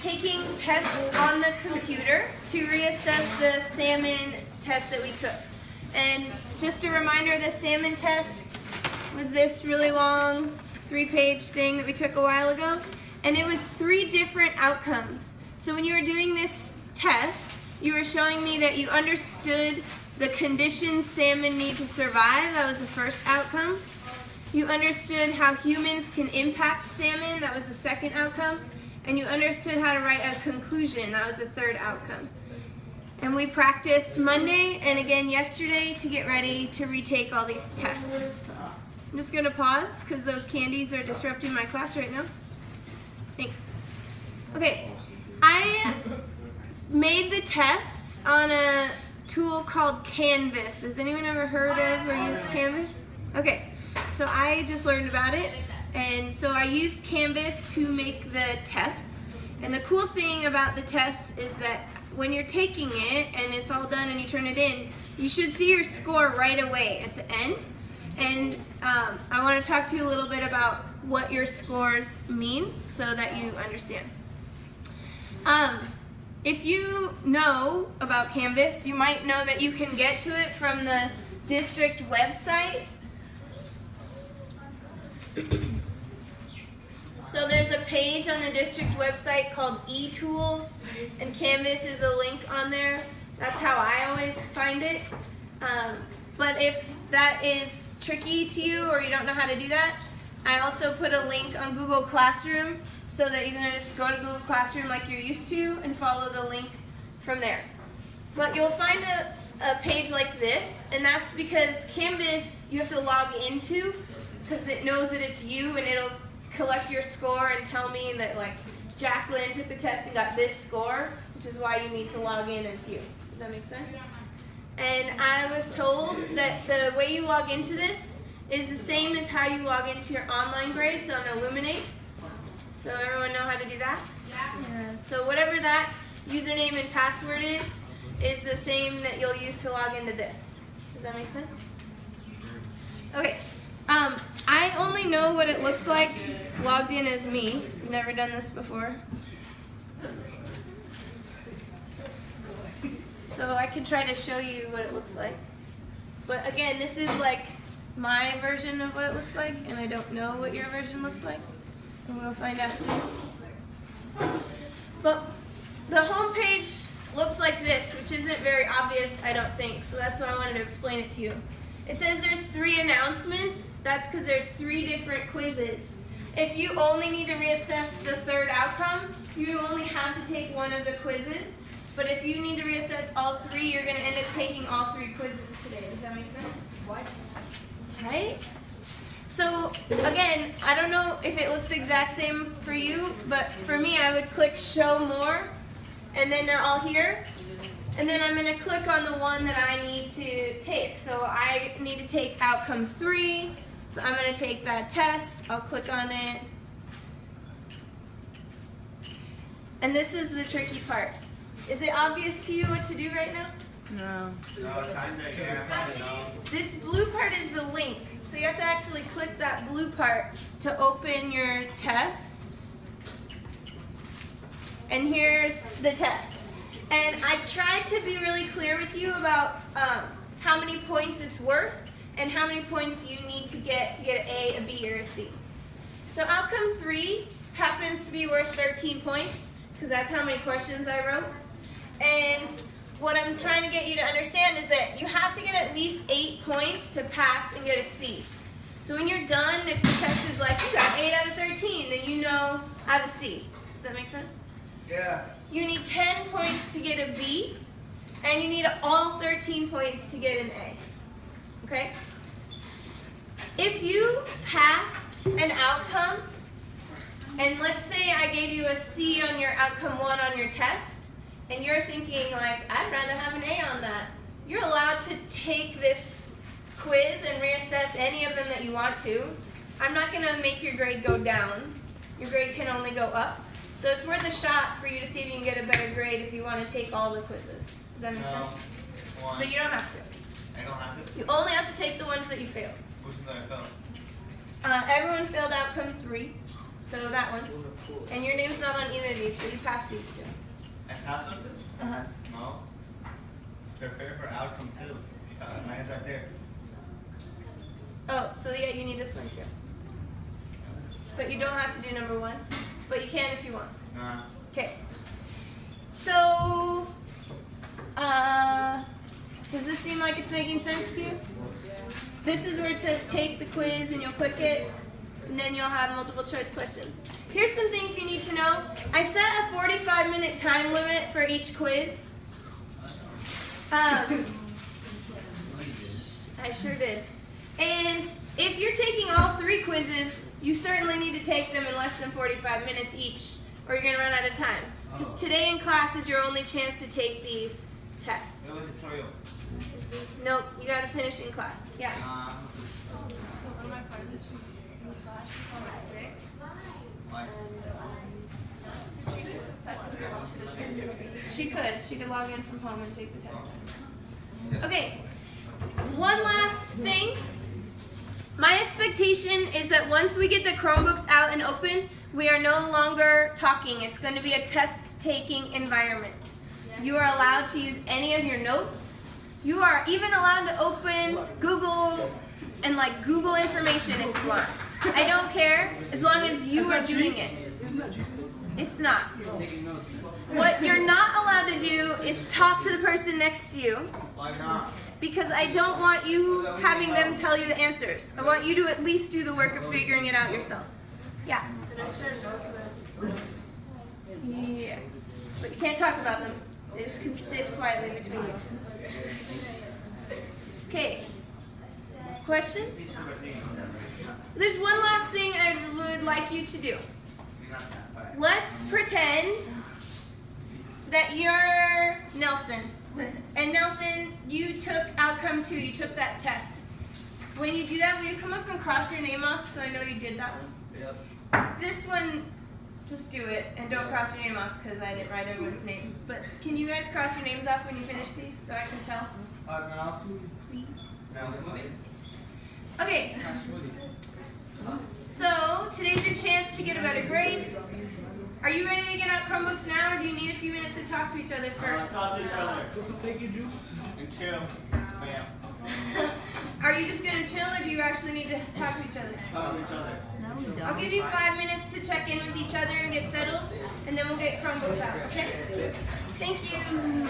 taking tests on the computer to reassess the salmon test that we took. And just a reminder, the salmon test was this really long 3-page thing that we took a while ago. And it was 3 different outcomes. So when you were doing this test, you were showing me that you understood the conditions salmon need to survive. That was the first outcome. You understood how humans can impact salmon. That was the second outcome. And you understood how to write a conclusion. That was the third outcome. And we practiced Monday and again yesterday to get ready to retake all these tests. I'm just going to pause because those candies are disrupting my class right now. Thanks. Okay, I made the tests on a tool called Canvas. Has anyone ever heard of or used Canvas? Okay, so I just learned about it, and so I used Canvas to make the tests. And the cool thing about the tests is that when you're taking it and it's all done and you turn it in, you should see your score right away at the end. And I want to talk to you a little bit about what your scores mean so that you understand. If you know about Canvas, you might know that you can get to it from the district website. So there's a page on the district website called eTools, and Canvas is a link on there. That's how I always find it. But if that is tricky to you or you don't know how to do that, I also put a link on Google Classroom so that you can just go to Google Classroom like you're used to and follow the link from there. But you'll find a page like this, and that's because Canvas you have to log into because it knows that it's you, and it'll collect your score and tell me that like Jacqueline took the test and got this score, which is why you need to log in as you. Does that make sense? And I was told that the way you log into this is the same as how you log into your online grades on Elluminate. So everyone know how to do that? Yeah. So whatever that username and password is the same that you'll use to log into this. Does that make sense? Okay. I only know what it looks like logged in as me. I've never done this before. So I can try to show you what it looks like. But again, this is like my version of what it looks like, and I don't know what your version looks like. And we'll find out soon. But the home page looks like this, which isn't very obvious, I don't think. So that's why I wanted to explain it to you. It says there's 3 announcements. That's because there's 3 different quizzes. If you only need to reassess the third outcome, you only have to take one of the quizzes. But if you need to reassess all 3, you're going to end up taking all 3 quizzes today. Does that make sense? What? Right? So again, I don't know if it looks the exact same for you, but for me, I would click Show More, and then they're all here. And then I'm going to click on the one that I need to take. So I need to take outcome 3. So I'm going to take that test. I'll click on it. And this is the tricky part. Is it obvious to you what to do right now? No. This blue part is the link. So you have to actually click that blue part to open your test. And here's the test. And I tried to be really clear with you about how many points it's worth and how many points you need to get an A, a B, or a C. So outcome 3 happens to be worth 13 points because that's how many questions I wrote. And what I'm trying to get you to understand is that you have to get at least 8 points to pass and get a C. So when you're done, if the test is like, you got 8 out of 13, then you know I have a C. Does that make sense? Yeah. You need 10 points to get a B, and you need all 13 points to get an A. Okay? If you passed an outcome, and let's say I gave you a C on your outcome 1 on your test, and you're thinking like, I'd rather have an A on that, you're allowed to take this quiz and reassess any of them that you want to. I'm not going to make your grade go down. Your grade can only go up. So it's worth a shot for you to see if you can get a better grade if you want to take all the quizzes. Does that make sense? One. But you don't have to. I don't have to? You only have to take the ones that you failed. Which ones I failed? Everyone failed outcome 3. So that one. And your name's not on either of these, so you pass these two. I passed those two? Uh-huh. No. Prepare for outcome 2. Mine's right there. Oh, so yeah, you need this one too. But you don't have to do number 1. But you can if you want. Nah. Okay. So, does this seem like it's making sense to you? This is where it says take the quiz and you'll click it, and then you'll have multiple choice questions. Here's some things you need to know. I set a 45-minute time limit for each quiz. I sure did. And if you're taking all 3 quizzes, you certainly need to take them in less than 45 minutes each, or you're going to run out of time. Because today in class is your only chance to take these tests. Nope, you got to finish in class. Yeah. So one of my friends is in this class, she's on like sick. Why? Did she do this test in her house for this year? She could log in from home and take the test. Okay, one last thing. My expectation is that once we get the Chromebooks out and open, we are no longer talking. It's going to be a test-taking environment. You are allowed to use any of your notes. You are even allowed to open Google and like Google information if you want. I don't care as long as you are doing it. It's not. What you're not allowed to do is talk to the person next to you. Why not? Because I don't want you having them tell you the answers. I want you to at least do the work of figuring it out yourself. Yeah. Can I share notes with? Yes. But you can't talk about them. They just can sit quietly between you two. Okay. Questions? There's one last thing I would like you to do. Let's pretend that you're Nelson. And Nelson, you took outcome 2, you took that test. When you do that, will you come up and cross your name off so I know you did that one? Yep. This one, just do it, and don't cross your name off because I didn't write everyone's name. But can you guys cross your names off when you finish these so I can tell? No. Please. No. Okay. So, today's your chance to get a better grade. Are you ready to get out Chromebooks now, or do you need a few minutes to talk to each other first? Talk to each other. Put some thank you juice. And chill. Bam. Are you just going to chill, or do you actually need to talk to each other? Talk to each other. I'll give you 5 minutes to check in with each other and get settled, and then we'll get Chromebooks out, okay? Thank you.